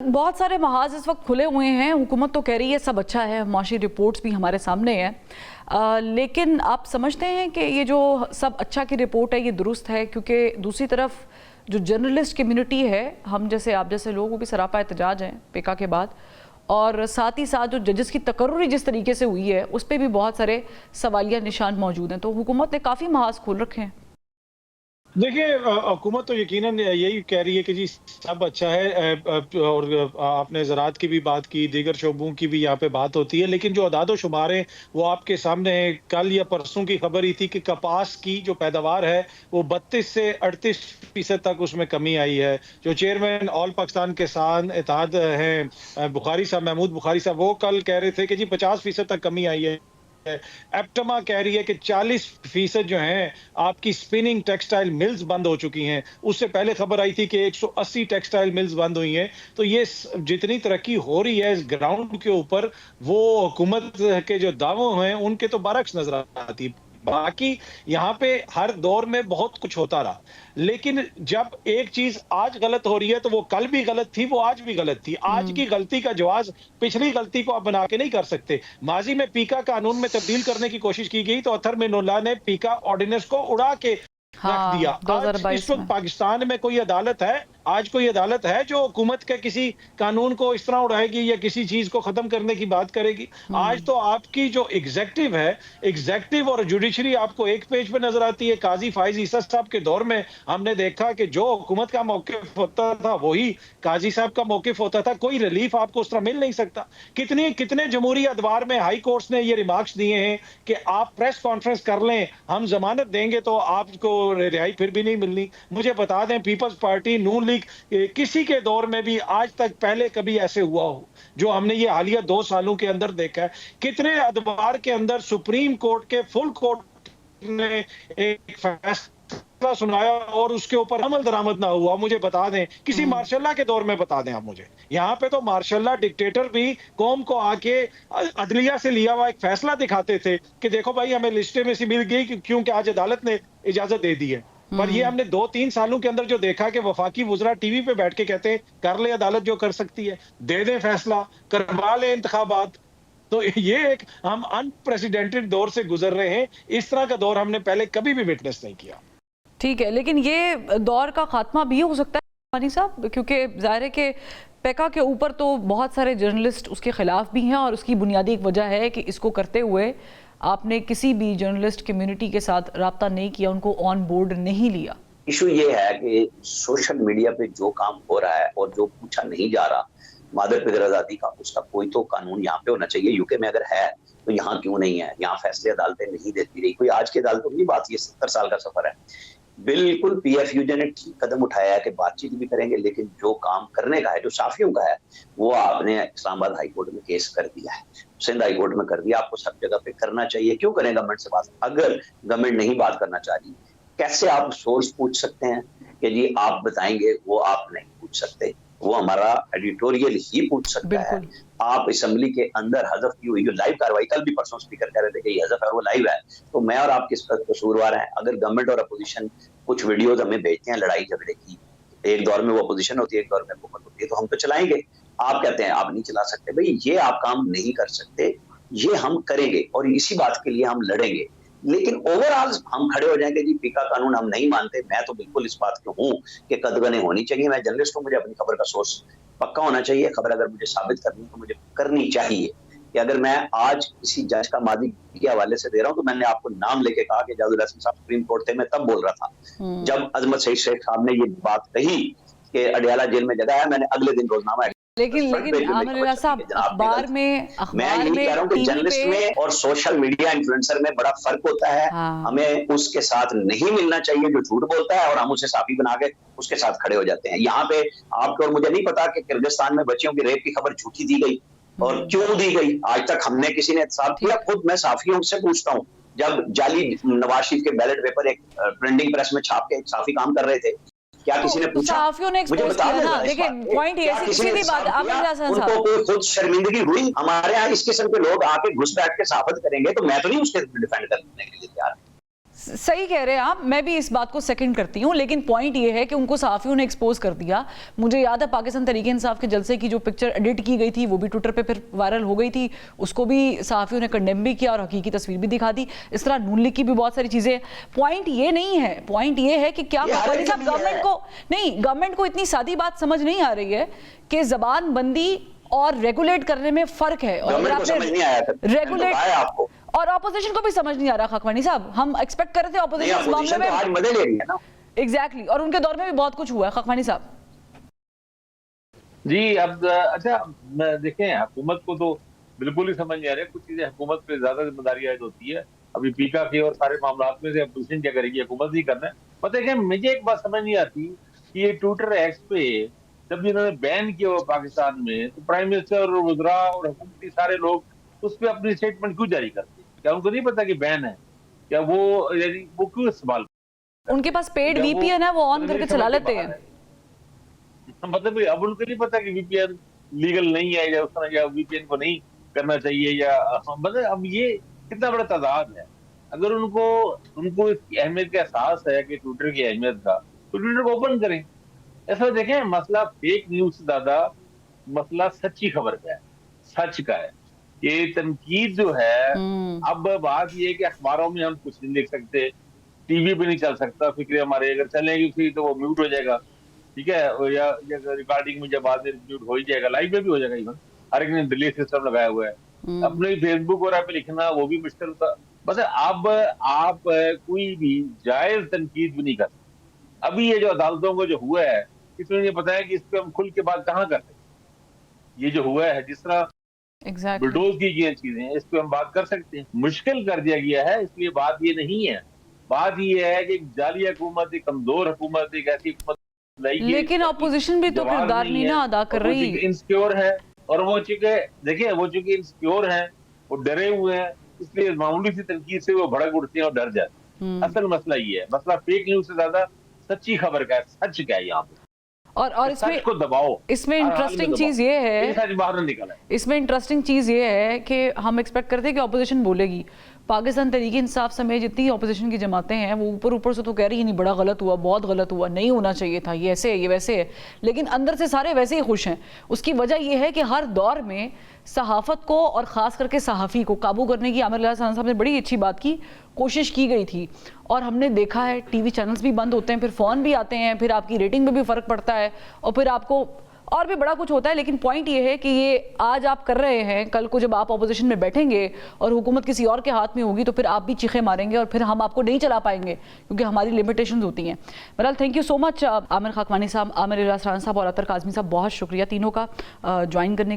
बहुत सारे महाज इस वक्त खुले हुए हैं। हुकूमत तो कह रही है सब अच्छा है, माशी रिपोर्ट्स भी हमारे सामने हैं, लेकिन आप समझते हैं कि ये जो सब अच्छा की रिपोर्ट है ये दुरुस्त है? क्योंकि दूसरी तरफ जो जर्नलिस्ट कम्युनिटी है, हम जैसे आप जैसे लोग, वो भी सरापा एहतजाज हैं पेका के बाद, और साथ ही साथ जो जजेस की तकर्रुरी जिस तरीके से हुई है उस पर भी बहुत सारे सवालिया निशान मौजूद हैं। तो हुकूमत ने काफ़ी महाज खोल रखे हैं। देखिए, हुकूमत तो यकीनन यही कह रही है कि जी सब अच्छा है। और आपने ज़राअत की भी बात की, दीगर शोबों की भी यहाँ पे बात होती है, लेकिन जो अदाद-ओ-शुमार हैं वो आपके सामने है। कल या परसों की खबर ही थी कि कपास की जो पैदावार है वो 32 से 38% तक उसमें कमी आई है। जो चेयरमैन ऑल पाकिस्तान किसान इत्तेहाद हैं, बुखारी साहब, महमूद बुखारी साहब, वो कल कह रहे थे कि जी 50% तक कमी आई है। एप्टमा कह रही है कि 40% जो हैं आपकी स्पिनिंग टेक्सटाइल मिल्स बंद हो चुकी हैं। उससे पहले खबर आई थी कि 180 टेक्सटाइल मिल्स बंद हुई हैं। तो ये जितनी तरक्की हो रही है इस ग्राउंड के ऊपर, वो हुकूमत के जो दावों हैं उनके तो बरक्स नजर आती है। बाकी यहाँ पे हर दौर में बहुत कुछ होता रहा, लेकिन जब एक चीज आज गलत हो रही है तो वो कल भी गलत थी, वो आज भी गलत थी। आज की गलती का जवाब पिछली गलती को आप बना के नहीं कर सकते। माजी में पीका कानून में तब्दील करने की कोशिश की गई तो अतर मिनुल्लाह ने पीका ऑर्डिनेंस को उड़ा के रख दिया। आज 2022 इस वक्त में पाकिस्तान में कोई अदालत है, आज कोई अदालत है जो हुकूमत के किसी कानून को इस तरह उड़ाएगी या किसी चीज को खत्म करने की बात करेगी? आज तो आपकी जो एग्जेक्टिव है, एग्जेक्टिव और जुडिशरी आपको एक पेज पे नजर आती है। काजी फाइज ईसा साहब के दौर में हमने देखा कि जो हुकूमत का मौकिफ होता था वही काजी साहब का मौकिफ होता था। कोई रिलीफ आपको उस तरह मिल नहीं सकता। कितने कितने जमहूरी अदवार में हाई कोर्ट्स ने ये रिमार्क्स दिए हैं कि आप प्रेस कॉन्फ्रेंस कर लें, हम जमानत देंगे तो आपको रिहाई फिर भी नहीं मिलनी। मुझे बता दें, पीपल्स पार्टी, नून लीग, किसी के दौर में भी आज तक पहले कभी ऐसे हुआ हो जो हमने ये हालिया 2 सालों के अंदर देखा है? कितने अदवार के अंदर सुप्रीम कोर्ट के फुल कोर्ट ने एक फैसला सुनाया और उसके ऊपर अमल दरामद ना हुआ? मुझे बता दें, किसी मार्शल्ला के दौर में बता दें आप मुझे। यहाँ पे तो मार्शल्ला डिक्टेटर भी कौम को आके अदलिया से लिया हुआ एक फैसला दिखाते थे कि देखो भाई हमें लिस्टें में से मिल गई क्योंकि आज अदालत ने इजाजत दे दी है। पर ये हमने 2-3 सालों के अंदर जो देखा कि वफाकी वुज़रा टीवी पे बैठ के कहते हैं कर ले अदालत जो कर सकती है, दे दें फैसला, करवा ले इंतखाबात। तो ये एक हम अनप्रेसिडेंटेड दौर से गुजर रहे हैं। इस तरह का दौर हमने पहले कभी भी विटनेस नहीं किया। ठीक है, लेकिन ये दौर का खात्मा भी हो सकता है पानी साहब, क्योंकि जाहिर है कि पेका के ऊपर तो बहुत सारे जर्नलिस्ट उसके खिलाफ भी हैं और उसकी बुनियादी एक वजह है कि इसको करते हुए आपने किसी भी जर्नलिस्ट कम्युनिटी के साथ रब्ता नहीं किया, उनको ऑन बोर्ड नहीं लिया। इशू ये है कि सोशल मीडिया पे जो काम हो रहा है और जो पूछा नहीं जा रहा मादर पिदर आजादी का, उसका कोई तो कानून यहाँ पे होना चाहिए। यूके में अगर है तो यहाँ क्यों नहीं है? यहाँ फैसले अदालतें नहीं देती रही। कोई आज की अदालतों की बात, ये 70 साल का सफर है। बिल्कुल पीएफयूजे ने ठीक कदम उठाया है कि बातचीत भी करेंगे, लेकिन जो काम करने का है, जो साफियों का है, वो आपने इस्लामाबाद हाई कोर्ट में केस कर दिया है, सिंध हाई कोर्ट में कर दिया। आपको सब जगह पे करना चाहिए। क्यों करें गवर्नमेंट से बात? अगर गवर्नमेंट नहीं बात करना चाह रही, कैसे आप सोर्स पूछ सकते हैं कि जी आप बताएंगे? वो आप नहीं पूछ सकते, वो हमारा एडिटोरियल ही पूछ सकता है। आप असेंबली के अंदर हज़फ की हुई जो लाइव कार्रवाई, कल भी परसों स्पीकर कह रहे थे कि ये हज़फ है, वो लाइव है, तो मैं और आप किस पर कसूरवार हैं? अगर गवर्नमेंट और अपोजिशन कुछ वीडियोज हमें भेजते हैं लड़ाई झगड़े की, एक दौर में वो अपोजिशन होती है, एक दौर में हुकूमत होती है, तो हम तो चलाएंगे। आप कहते हैं आप नहीं चला सकते। भाई ये आप काम नहीं कर सकते, ये हम करेंगे और इसी बात के लिए हम लड़ेंगे। लेकिन ओवरऑल हम खड़े हो जाएंगे जी पीका कानून हम नहीं मानते। मैं तो बिल्कुल इस बात की हूँ कि कदगने होनी चाहिए। मैं जर्नलिस्ट हूँ, मुझे अपनी खबर का सोर्स पक्का होना चाहिए। खबर अगर मुझे साबित करनी तो मुझे करनी चाहिए कि अगर मैं आज किसी जज का मादी के हवाले से दे रहा हूँ, तो मैंने आपको नाम लेके कहा कि जावेद हसन साहब सुप्रीम कोर्ट थे, मैं तब बोल रहा था जब अजमत सईद शेख साहब ने ये बात कही कि अडियाला जेल में जगह है। मैंने अगले दिन रोजनामा लेकिन आमिर साहब अखबार में मैं यही कह रहा हूँ कि जर्नलिस्ट में और सोशल मीडिया इन्फ्लुएंसर में बड़ा फर्क होता है। हमें उसके साथ नहीं मिलना चाहिए जो झूठ बोलता है और हम उसे साफी बना के उसके साथ खड़े हो जाते हैं। यहाँ पे आपको और मुझे नहीं पता कि किर्गिस्तान में बच्चियों की रेप की खबर झूठी दी गई और क्यों दी गई। आज तक हमने किसी ने एहतसाब किया? खुद मैं साफियों से पूछता हूँ, जब जाली नवाज शरीफ के बैलेट पेपर एक प्रिंटिंग प्रेस में छाप के साफी काम कर रहे थे, क्या किसी ने पूछा? साफियों ने एक्सपोज किया ना। देखिए पॉइंट ये सीधी बात, उनको कोई खुद शर्मिंदगी हुई? हमारे यहाँ इस किस्म के लोग आके घुस बैठ के साबित करेंगे तो मैं तो नहीं उसके डिफेंड करने के लिए तैयार। सही कह रहे हैं आप, मैं भी इस बात को सेकंड करती हूँ, लेकिन पॉइंट ये है कि उनको सहाफ़ियों ने एक्सपोज कर दिया। मुझे याद है पाकिस्तान तहरीक इंसाफ के जलसे की जो पिक्चर एडिट की गई थी वो भी ट्विटर पे फिर वायरल हो गई थी, उसको भी सहाफ़ियों ने कंडेम भी किया और हकीकी तस्वीर भी दिखा दी। इस तरह नून लीग की भी बहुत सारी चीज़ें। पॉइंट ये नहीं है, पॉइंट ये है कि क्या गवर्नमेंट को इतनी सादी बात समझ नहीं आ रही है कि जबान बंदी और रेगुलेट करने में फर्क है। और अगर आपने रेगुलेट और ऑपोजिशन को भी समझ नहीं आ रहा खाकवानी साहब, हम एक्सपेक्ट कर रहे थे ऑपोजिशन इस मामले में आज मदद ले रही है ना। एग्जैक्टली, और उनके दौर में भी बहुत कुछ हुआ है खाकवानी साहब जी। अब अच्छा देखें, हुकूमत को तो बिल्कुल ही समझ नहीं आ रहा है, कुछ चीजें हुकूमत पे ज्यादा जिम्मेदारी आयद होती है। अभी पीका के और सारे मामला में से अपोजिशन क्या करेगी, हुकूमत ही करना है। पता है क्या, मुझे एक बात समझ नहीं आती कि ये ट्विटर एक्ट पे जब इन्होंने बैन किया हुआ पाकिस्तान में, तो प्राइम मिनिस्टर और वज़रा और हुकूमती सारे लोग उस पर अपनी स्टेटमेंट क्यों जारी करते हैं? क्या उनको नहीं पता कि बैन है? क्या वो यानी वो क्यों इस्तेमाल, उनके पास पेड वीपीएन है, वो ऑन करके चला लेते हैं। मतलब अब उनको नहीं पता कि वीपीएन लीगल नहीं है या उस तरह, या वीपीएन को नहीं करना चाहिए, या मतलब अब ये कितना बड़ा तादाद है। अगर उनको इसकी अहमियत का एहसास है कि ट्विटर की अहमियत का, तो ट्विटर को ओपन करें। ऐसा देखें, मसला फेक न्यूज से ज्यादा मसला सच्ची खबर का है, सच का है। ये तनकीद जो है, अब बात ये है कि अखबारों में हम कुछ नहीं लिख सकते, टीवी पे नहीं चल सकता, फिक्र हमारे अगर चलेगी फिर तो वो म्यूट हो जाएगा, ठीक है, या रिकॉर्डिंग में जब बाद में म्यूट हो ही जाएगा, लाइव में भी हो जाएगा। इवन हर एक ने डिलीट सिस्टम लगाया हुआ है। अपने फेसबुक वगैरह पे लिखना वो भी मुश्किल होता। बस अब आप कोई भी जायज तनकीद भी नहीं कर सकते। अभी ये जो अदालतों को जो हुआ है, इसमें ये पता है कि इस पे हम खुल के बात कहाँ कर सकते। ये जो हुआ है, जिस तरह बुलडोज की गई चीजें, इस पे हम बात कर सकते हैं, मुश्किल कर दिया गया है। इसलिए बात ये नहीं है, बात ये है कि एक जाली हुकूमत, एक कमजोर हुकूमत, एक ऐसी हुकूमत, लेकिन ऑपोजिशन भी तो किरदार नहीं ना अदा कर रही। इंसिक्योर है, और वो चूंकि देखिए वो चूंकि इंसिक्योर हैं, वो डरे हुए हैं, इसलिए मामूली सी तनकीद से वो भड़क उठते हैं और डर जाते हैं। असल मसला ये है, मसला फेक न्यूज से ज्यादा सच्ची खबर का है, सच क्या है यहाँ पे। और इसमें को दबाओ, इसमें इंटरेस्टिंग चीज ये है, सच बाहर निकला है। इसमें इंटरेस्टिंग चीज ये है कि हम एक्सपेक्ट करते हैं कि ऑपोजिशन बोलेगी। पाकिस्तान तहरीक इंसाफ समेत जितनी ऑपोजिशन की जमातें हैं वो ऊपर से तो कह रही है नहीं, बड़ा गलत हुआ, बहुत गलत हुआ, नहीं होना चाहिए था, ये ऐसे है, ये वैसे है, लेकिन अंदर से सारे वैसे ही खुश हैं। उसकी वजह यह है कि हर दौर में सहाफ़त को और ख़ास करके सहाफ़ी को काबू करने की आमिर लिल्लाह साहब ने बड़ी अच्छी बात की, कोशिश की गई थी। और हमने देखा है टीवी चैनल्स भी बंद होते हैं, फिर फ़ोन भी आते हैं, फिर आपकी रेटिंग में भी फ़र्क पड़ता है, और फिर आपको और भी बड़ा कुछ होता है। लेकिन पॉइंट ये है कि ये आज आप कर रहे हैं, कल को जब आप ऑपोजिशन में बैठेंगे और हुकूमत किसी और के हाथ में होगी तो फिर आप भी चीखें मारेंगे और फिर हम आपको नहीं चला पाएंगे, क्योंकि हमारी लिमिटेशंस होती हैं। बहरहाल thank you so much Aamir Khakwani साहब, आमिर लिल्लाह साहब और अतर काज़मी साहब, बहुत शुक्रिया तीनों का ज्वाइन करने के लिए।